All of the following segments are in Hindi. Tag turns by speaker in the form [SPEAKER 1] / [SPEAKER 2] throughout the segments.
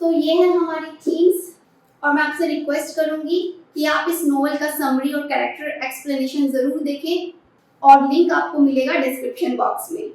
[SPEAKER 1] तो ये है हमारी थीम्स और मैं आपसे रिक्वेस्ट करूंगी कि आप इस नोवेल का समरी और कैरेक्टर एक्सप्लेनेशन जरूर देखें और लिंक आपको मिलेगा डिस्क्रिप्शन बॉक्स में।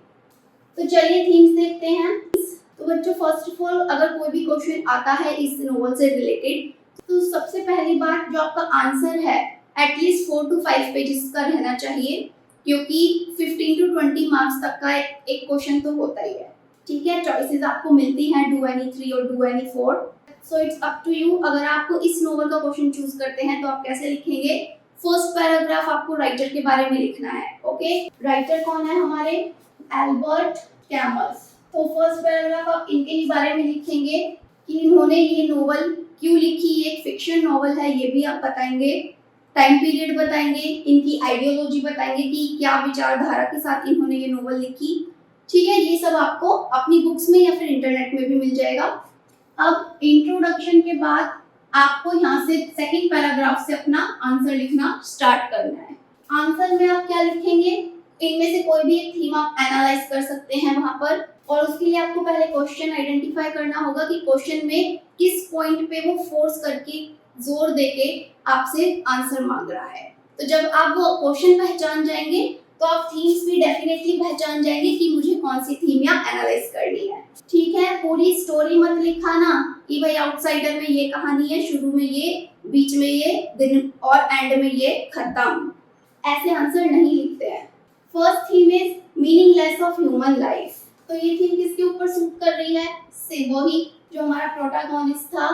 [SPEAKER 1] तो चलिए थीम्स देखते हैं। तो बच्चों फर्स्ट ऑफ ऑल अगर कोई भी क्वेश्चन आता है इस नोवेल से रिलेटेड तो सबसे पहली बात जो आपका आंसर है एटलीस्ट 4 to 5 पेजेस का रहना चाहिए, क्योंकि 15 to 20 मार्क्स तक का एक क्वेश्चन तो होता ही है। ठीक है, चॉइसेस आपको मिलती हैं डू एनी 3 और do any 4। So it's up to you. अगर आप इस नोवेल का क्वेश्चन चूज करते हैं तो आप कैसे लिखेंगे। फर्स्ट पैराग्राफ आपको राइटर के बारे में लिखना है। ओके, राइटर कौन है हमारे, एल्बर्ट कैमस। तो फर्स्ट पैराग्राफ आप इनके ही बारे में लिखेंगे कि इन्होंने ये नोवेल क्यों लिखी, ये एक फिक्शन नोवेल है ये भी आप बताएंगे, टाइम पीरियड बताएंगे, इनकी आइडियोलॉजी बताएंगे कि क्या विचारधारा के साथ इन्होंने ये नोवेल लिखी। ठीक है, ये सब आपको अपनी बुक्स में या फिर इंटरनेट में भी मिल जाएगा। अब इंट्रोडक्शन के बाद आपको यहाँ से सेकंड पैराग्राफ से अपना आंसर लिखना स्टार्ट करना है। आंसर में आप क्या लिखेंगे, इनमें से कोई भी एक थीम आप एनालाइज कर सकते हैं वहां पर, और उसके लिए आपको पहले क्वेश्चन आइडेंटिफाई करना होगा कि क्वेश्चन में किस पॉइंट पे वो फोर्स करके जोर देके आपसे आंसर मांग रहा है। तो जब आप वो क्वेश्चन पहचान जाएंगे तो आप थीम्स भी डेफिनेटली पहचान जाएंगे कि मुझे कौन सी थीम या एनालाइज करनी है। ठीक है, पूरी स्टोरी मत लिखाना कि भाई आउटसाइडर में ये कहानी है, शुरू में ये, बीच में ये, दिन और एंड में ये खत्म। ऐसे आंसर नहीं लिखते हैं। First theme is meaningless of human life. तो ये थीम किसके ऊपर सूट कर रही है, वही जो हमारा प्रोटैगनिस्ट था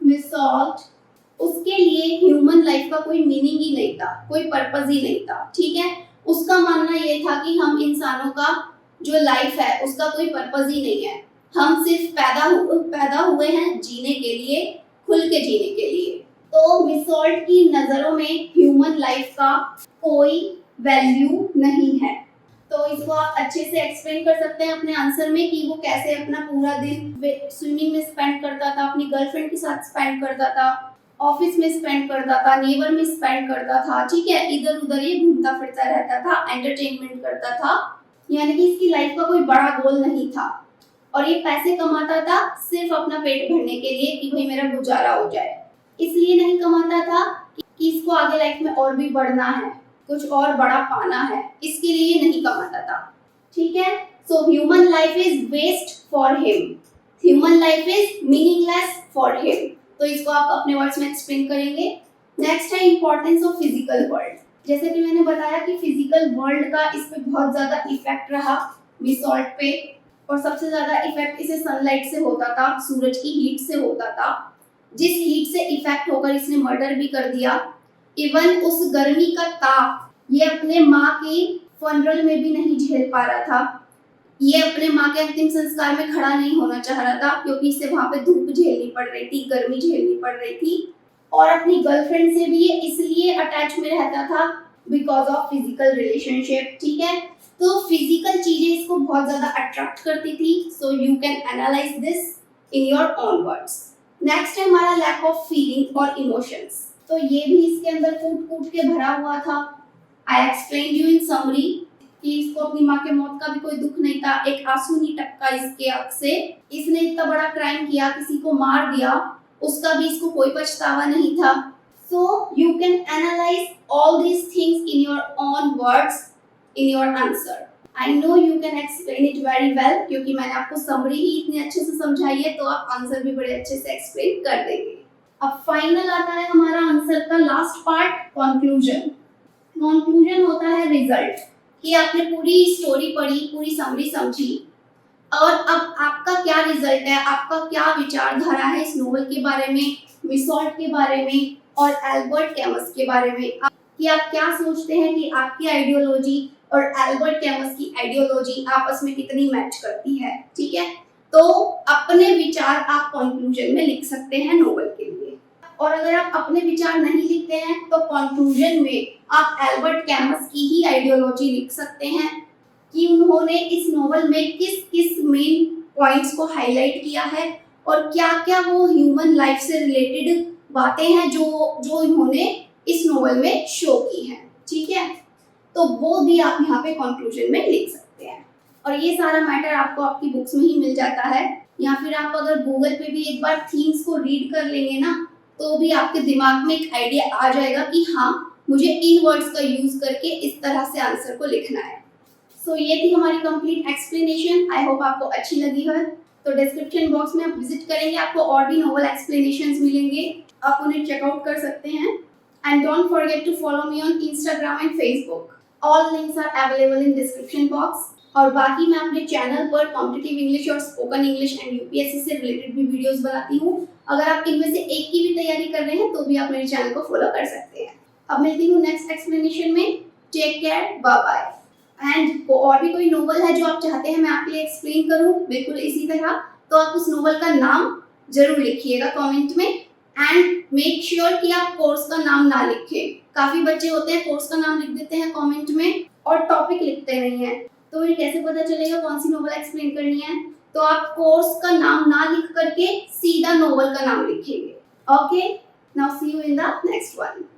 [SPEAKER 1] मिसॉल्ट, उसके लिए ह्यूमन लाइफ का कोई मीनिंग ही नहीं था, कोई पर्पस ही नहीं था। ठीक है, उसका मानना ये था कि हम इंसानों का जो लाइफ है उसका कोई पर्पस ही नहीं है, हम सिर्फ पैदा हुए हैं जीने के लिए, खुल के जीने के लिए। तो मिसॉल्ट की नजरों में ह्यूमन लाइफ का कोई वैल्यू नहीं है। तो इसको आप अच्छे से एक्सप्लेन कर सकते हैं अपने आंसर में कि वो कैसे अपना पूरा दिन स्विमिंग में स्पेंड करता था, अपनी गर्लफ्रेंड के साथ स्पेंड करता था, ऑफिस में स्पेंड करता था, नेबर में स्पेंड करता था। ठीक है, इधर उधर ये घूमता फिरता रहता था, एंटरटेनमेंट करता था, यानी कि इसकी लाइफ का कोई बड़ा गोल नहीं था। और ये पैसे कमाता था सिर्फ अपना पेट भरने के लिए कि भाई मेरा गुजारा हो जाए, इसलिए नहीं कमाता था कि इसको आगे लाइफ में और भी बढ़ना है, कुछ और बड़ा पाना है, इसके लिए नहीं कमाता था। ठीक है, so human life is waste for him, human life is meaningless for him. तो इसको आप अपने वर्ड्स में एक्सप्लेन करेंगे। नेक्स्ट है इंपॉर्टेंस ऑफ फिजिकल वर्ल्ड। जैसे कि मैंने बताया कि फिजिकल वर्ल्ड का इस पे बहुत ज्यादा इफेक्ट रहा मिसॉल्ट पे, और सबसे ज्यादा इफेक्ट इसे सनलाइट से होता था, सूरज की हीट से होता था, जिस हीट से इफेक्ट होकर इसने मर्डर भी कर दिया। इवन उस गर्मी का ताप ये अपने माँ के फनरल में भी नहीं झेल पा रहा था, ये अपने माँ के अंतिम संस्कार में खड़ा नहीं होना चाह रहा था क्योंकि इसे वहां पे धूप झेलनी पड़ रही थी, गर्मी झेलनी पड़ रही थी, और अपनी गर्लफ्रेंड से भी ये इसलिए अटैच में रहता था बिकॉज ऑफ फिजिकल रिलेशनशिप। ठीक है, तो फिजिकल चीजें इसको बहुत ज्यादा अट्रैक्ट करती थी। So you can analyse this in your own words. Next है हमारा लैक ऑफ फीलिंग और इमोशंस। तो ये भी इसके अंदर कूट कूट के भरा हुआ था। I explain you in summary कि इसको अपनी माँ के मौत का भी कोई दुख नहीं था, एक आंसू नहीं टपका इसके आंख से, इसने इतना बड़ा क्राइम किया, किसी को मार दिया, उसका भी इसको कोई पछतावा नहीं था। So you can analyse all these things in your own words in your answer. I know you can explain it very well, क्योंकि मैंने आपको समरी ही इतने अच्छे से समझाई है तो आप आंसर भी बड़े अच्छे से एक्सप्लेन कर देंगे। अब फाइनल आता है हमारा आंसर का लास्ट पार्ट, कंक्लूजन। कंक्लूजन होता है रिजल्ट, कि आपने पूरी स्टोरी पढ़ी, पूरी समरी समझी, और अब आपका क्या रिजल्ट है, आपका क्या विचारधारा है इस नोवेल के बारे में, मिसॉल्ट के बारे में और एल्बर्ट कैमस के बारे में, कि आप क्या सोचते हैं कि आपकी आइडियोलॉजी और एल्बर्ट कैमस की आइडियोलॉजी आपस में कितनी मैच करती है। ठीक है, तो अपने विचार आप कंक्लूजन में लिख सकते हैं नोवेल के लिए, और अगर आप अपने विचार नहीं लिखते हैं तो कंक्लूजन में आप एल्बर्ट कैमस की ही आइडियोलॉजी लिख सकते हैं कि उन्होंने इस नोवेल में किस किस मेन पॉइंट्स को हाईलाइट किया है और क्या क्या वो ह्यूमन लाइफ से रिलेटेड बातें हैं जो इन्होंने इस नोवेल में शो की हैं। ठीक है, तो वो भी आप यहाँ पे कंक्लूजन में लिख सकते हैं। और ये सारा मैटर आपको आपकी बुक्स में ही मिल जाता है, या फिर आप अगर गूगल पे भी एक बार थीम्स को रीड कर लेंगे ना, तो भी आपके दिमाग में एक आइडिया आ जाएगा कि हाँ, मुझे इन वर्ड्स का यूज करके इस तरह से आंसर को लिखना है। सो ये थी हमारी कंप्लीट एक्सप्लेनेशन। आई होप आपको अच्छी लगी है। तो डिस्क्रिप्शन बॉक्स में आप विजिट करेंगे, आपको और भी नोवेल एक्सप्लेनेशंस मिलेंगे, आप उन्हें चेकआउट कर सकते हैं। And don't forget to follow me on Instagram and Facebook. All links are available in description box. और बाकी मैं अपने चैनल पर कॉम्पिटिटिव इंग्लिश और स्पोकन इंग्लिश एंड यूपीएससी से रिलेटेड भी वीडियोस बनाती हूँ। अगर आप इनमें से एक की भी तैयारी कर रहे हैं तो भी आप मेरे चैनल को फॉलो कर सकते हैं। अब मिलती हूँ नेक्स्ट एक्सप्लेनेशन में। Take care, bye bye. And और भी कोई नोवेल है जो आप चाहते हैं मैं आपके लिए एक्सप्लेन करूं बिल्कुल इसी तरह, तो आप उस नोवेल का नाम जरूर लिखिएगा कमेंट में। एंड मेक श्योर कि आप कोर्स का नाम ना लिखें। काफी बच्चे होते हैं कोर्स का नाम लिख देते हैं कमेंट में और टॉपिक लिखते नहीं है, तो ये कैसे पता चलेगा कौन सी नोवेल एक्सप्लेन करनी है। तो आप कोर्स का नाम ना लिख करके सीधा नोवेल का नाम लिखेंगे। Okay, now see you in the next one.